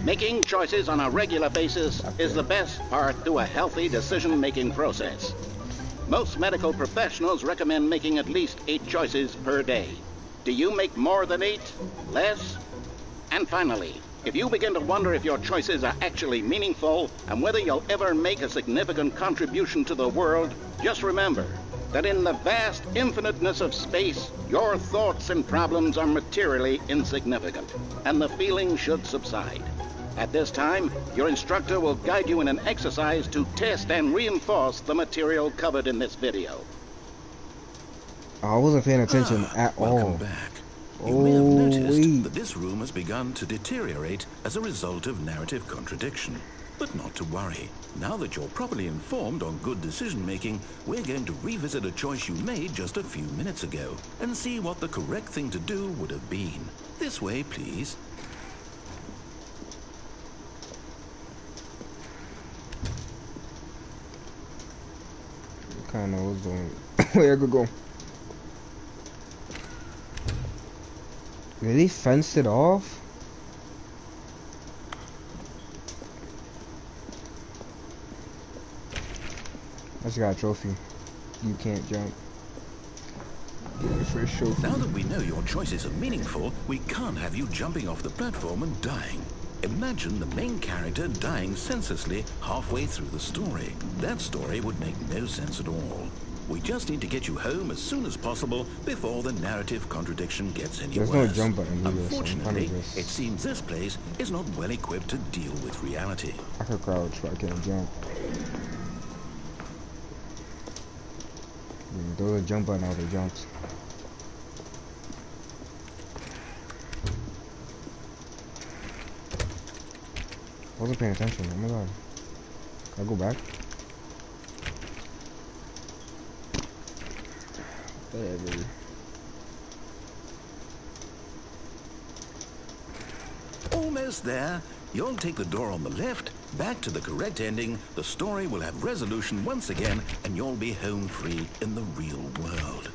Making choices on a regular basis is the best part to a healthy decision-making process. Most medical professionals recommend making at least 8 choices per day. Do you make more than 8? Less? And finally, if you begin to wonder if your choices are actually meaningful and whether you'll ever make a significant contribution to the world, just remember that in the vast infiniteness of space, your thoughts and problems are materially insignificant, and the feeling should subside. At this time, your instructor will guide you in an exercise to test and reinforce the material covered in this video. I wasn't paying attention at all. Welcome back. You may have noticed wait. that this room has begun to deteriorate as a result of narrative contradiction. But not to worry. Now that you're properly informed on good decision-making, we're going to revisit a choice you made just a few minutes ago and see what the correct thing to do would have been. This way, please. Kind of was doing. Where I could go? Really fenced it off? I just got a trophy. You can't jump. Get your first trophy. Now that we know your choices are meaningful, we can't have you jumping off the platform and dying. Imagine the main character dying senselessly halfway through the story. That story would make no sense at all. We just need to get you home as soon as possible before the narrative contradiction gets any worse. There's no jump button either, Unfortunately, so it seems this place is not well equipped to deal with reality. I could crouch, but I can't jump. Throw the jump button out, it jumps. I wasn't paying attention. Oh my god. Can I go back? Whatever. Almost there. You'll take the door on the left, back to the correct ending, the story will have resolution once again, and you'll be home free in the real world.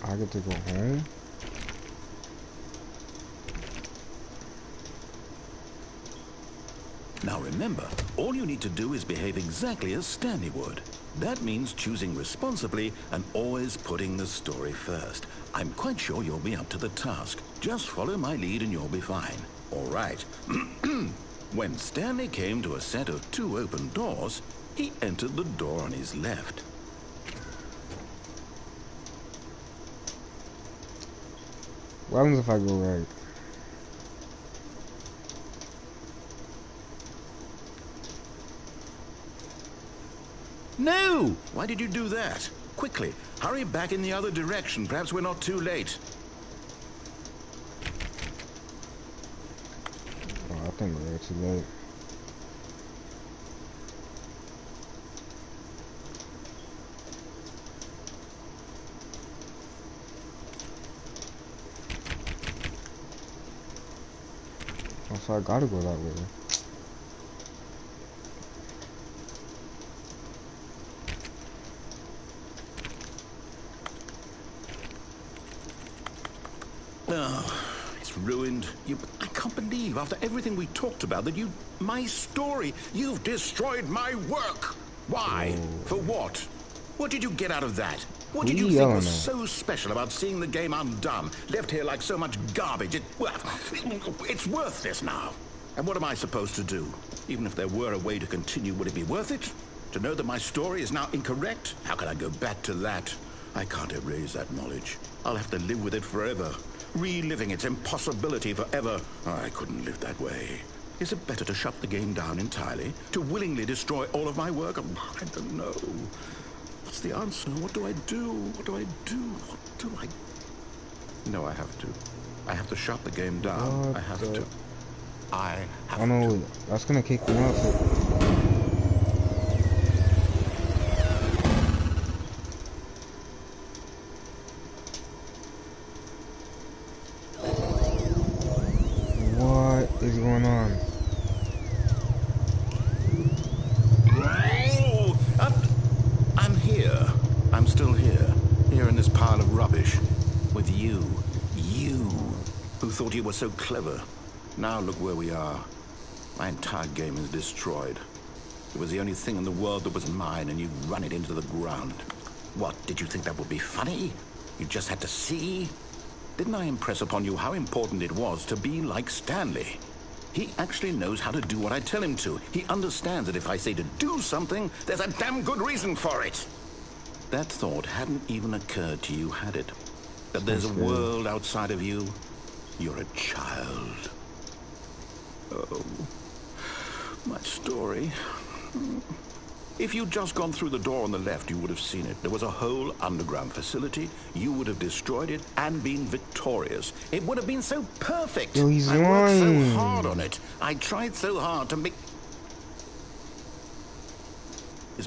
I get to go home? Now remember, all you need to do is behave exactly as Stanley would. That means choosing responsibly and always putting the story first. I'm quite sure you'll be up to the task. Just follow my lead and you'll be fine. All right. When Stanley came to a set of 2 open doors, he entered the door on his left. What happens if I go right? No! Why did you do that? Quickly, hurry back in the other direction. Perhaps we're not too late. Oh, I think we're too late. Oh, so I gotta go that way. Oh, it's ruined. I can't believe, after everything we talked about, that my story, you've destroyed my work. Why? Oh. For what? What did you get out of that? What Who did you you think yelling was at? so special about seeing the game undone, left here like so much garbage? It's worthless now. And what am I supposed to do? Even if there were a way to continue, would it be worth it? To know that my story is now incorrect? How can I go back to that? I can't erase that knowledge. I'll have to live with it forever. Reliving its impossibility forever. I couldn't live that way. Is it better to shut the game down entirely? To willingly destroy all of my work? I don't know. What's the answer? What do I do? What do I do? What do I... No, I have to. I have to shut the game down. What I have the- to. I have Oh no, to. that's gonna kick me out. What is going on? Oh, I'm here. I'm still here. Here in this pile of rubbish. With you. You. Who thought you were so clever. Now look where we are. My entire game is destroyed. It was the only thing in the world that was mine, and you've run it into the ground. What, did you think that would be funny? You just had to see? Didn't I impress upon you how important it was to be like Stanley? He actually knows how to do what I tell him to. He understands that if I say to do something, there's a damn good reason for it. That thought hadn't even occurred to you, had it? That there's a world outside of you? You're a child. Oh, my story. If you'd just gone through the door on the left, you would have seen it. There was a whole underground facility. You would have destroyed it and been victorious. It would have been so perfect. Yo, he's I worked so lying. hard on it. I tried so hard to make...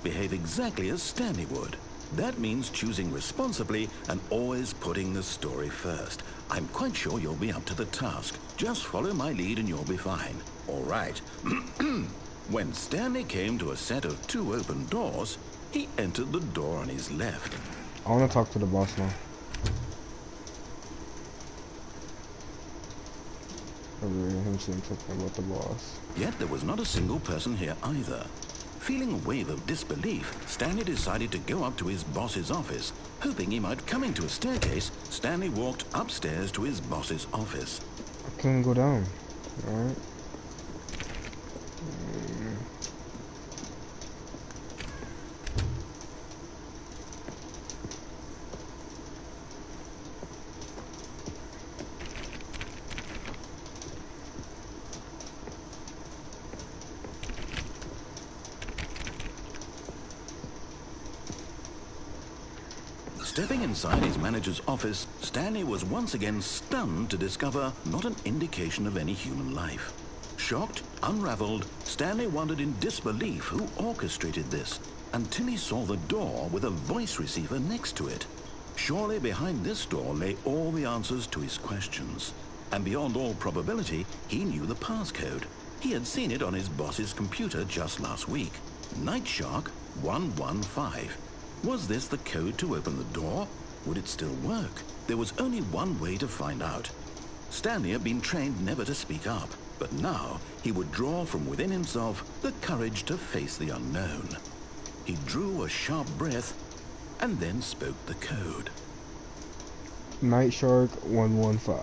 behave exactly as Stanley would. That means choosing responsibly and always putting the story first. I'm quite sure you'll be up to the task. Just follow my lead and you'll be fine. All right. When Stanley came to a set of 2 open doors, he entered the door on his left. I wanna talk to the boss now. Him saying something about the boss. Yet there was not a single person here either. Feeling a wave of disbelief, Stanley decided to go up to his boss's office. Hoping he might come into a staircase, Stanley walked upstairs to his boss's office. I couldn't go down. Alright. Stepping inside his manager's office, Stanley was once again stunned to discover not an indication of any human life. Shocked, unraveled, Stanley wondered in disbelief who orchestrated this, until he saw the door with a voice receiver next to it. Surely behind this door lay all the answers to his questions. And beyond all probability, he knew the passcode. He had seen it on his boss's computer just last week. Night Shark 115. Was this the code to open the door? Would it still work? There was only one way to find out. Stanley had been trained never to speak up, but now he would draw from within himself the courage to face the unknown. He drew a sharp breath and then spoke the code. Night Shark 115.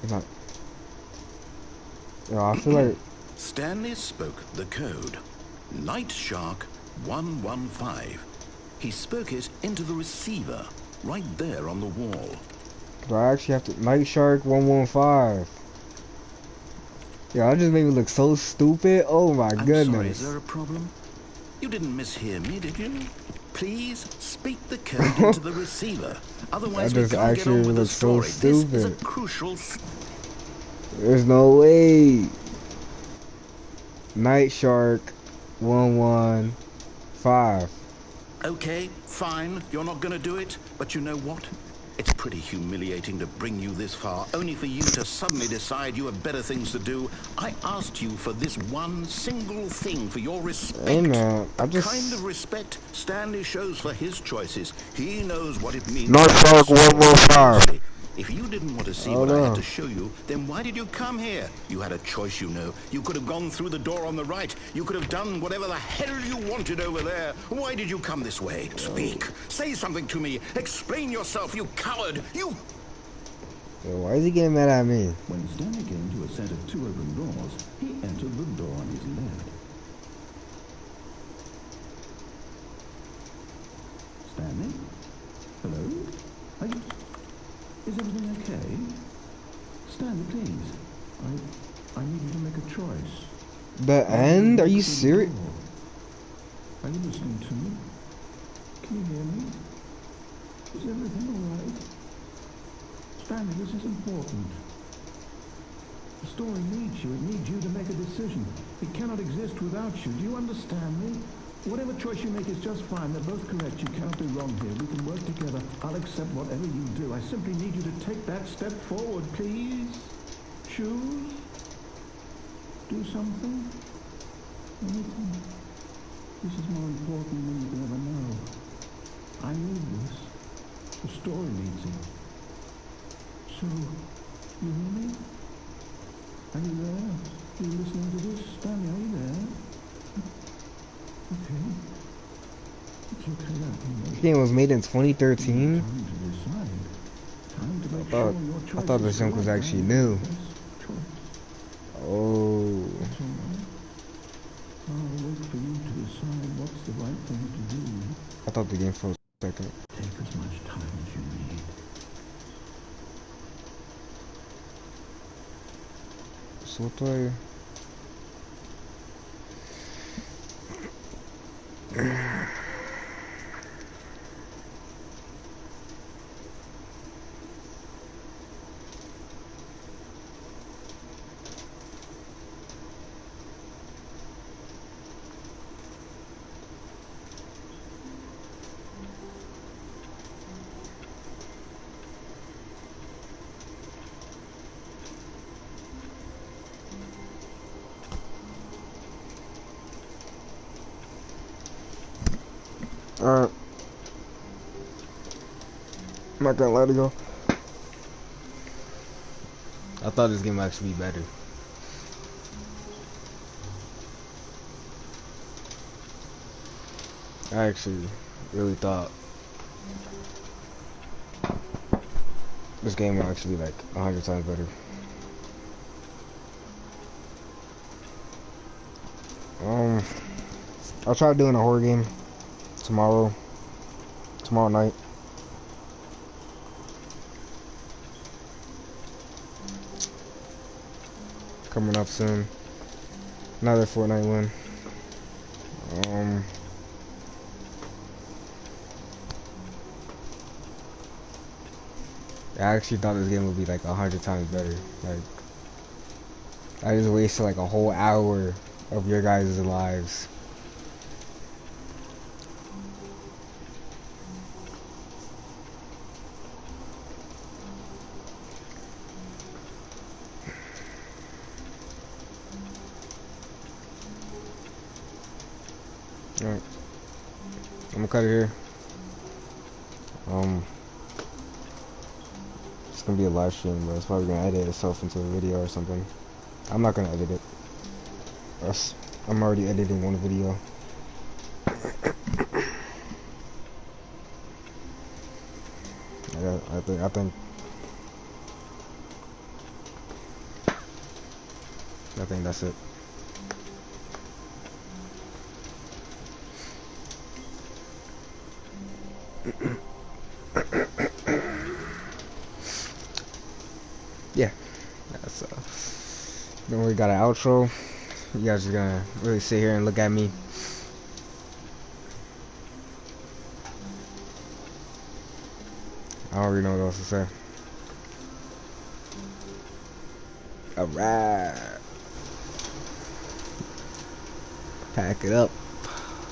It's not. Yeah, I feel like Stanley spoke the code. Night Shark 115. He spoke it into the receiver, right there on the wall. do I actually have to Night Shark 115. Y'all just made me look so stupid. Oh my I'm sorry, is goodness. there a problem? You didn't mishear me, did you? Please speak the code into the receiver. I Otherwise, we just can't get actually on with the look so story. This is a stupid. crucial... There's no way. Night Shark 115. Okay, fine, you're not going to do it, but you know what? It's pretty humiliating to bring you this far, only for you to suddenly decide you have better things to do. I asked you for this one single thing, for your Hey respect. man, The I kind just of respect Stanley shows for his choices. He knows what it means North to take a Shark story 115. seriously. If you didn't want to see Oh what I had to no. show you, then why did you come here? You had a choice, you know. You could have gone through the door on the right. You could have done whatever the hell you wanted over there. Why did you come this way? Speak. Say something to me. Explain yourself, you coward. You... Yo, why is he getting mad at me? When Stanley came to a set of 2 open doors, he entered the door on his left. Stanley? Hello? Is everything okay? Stanley, please. I need you to make a choice. The end? Are you serious? Are you listening to me? Can you hear me? Is everything alright? Stanley, this is important. The story needs you. It needs you to make a decision. It cannot exist without you. Do you understand me? Whatever choice you make is just fine. They're both correct. You cannot be wrong here. We can work together. I'll accept whatever you do. I simply need you to take that step forward, please. Choose. Do something. Anything. This is more important than you can ever know. I need this. The story needs it. So, you hear me? Are you there? Are you listening to this? Stanley, are you there? Okay. It's okay, This game was made in 2013. Time to decide. Time to I make thought sure your choice I thought is this the junk was right actually one. new. Best choice. Oh, It's all right. I'll wait for you to decide what's the right thing to do. I thought the game for a second. Take as much time as you need. So what do Alright. I'm not gonna let it go. I thought this game would actually be better. I actually really thought this game would actually be like 100 times better. I'll try doing a horror game tomorrow night. Coming up soon. Another Fortnite one. I actually thought this game would be like 100 times better. Like, I just wasted like a whole hour of your guys' lives. Alright. I'm gonna cut it here. It's gonna be a live stream, but it's probably gonna edit itself into a video or something. I'm not gonna edit it. I'm already editing one video. I think that's it. Yeah, that's Then we got an outro. You guys are gonna really sit here and look at me. I don't really know what else to say. Alright. Pack it up.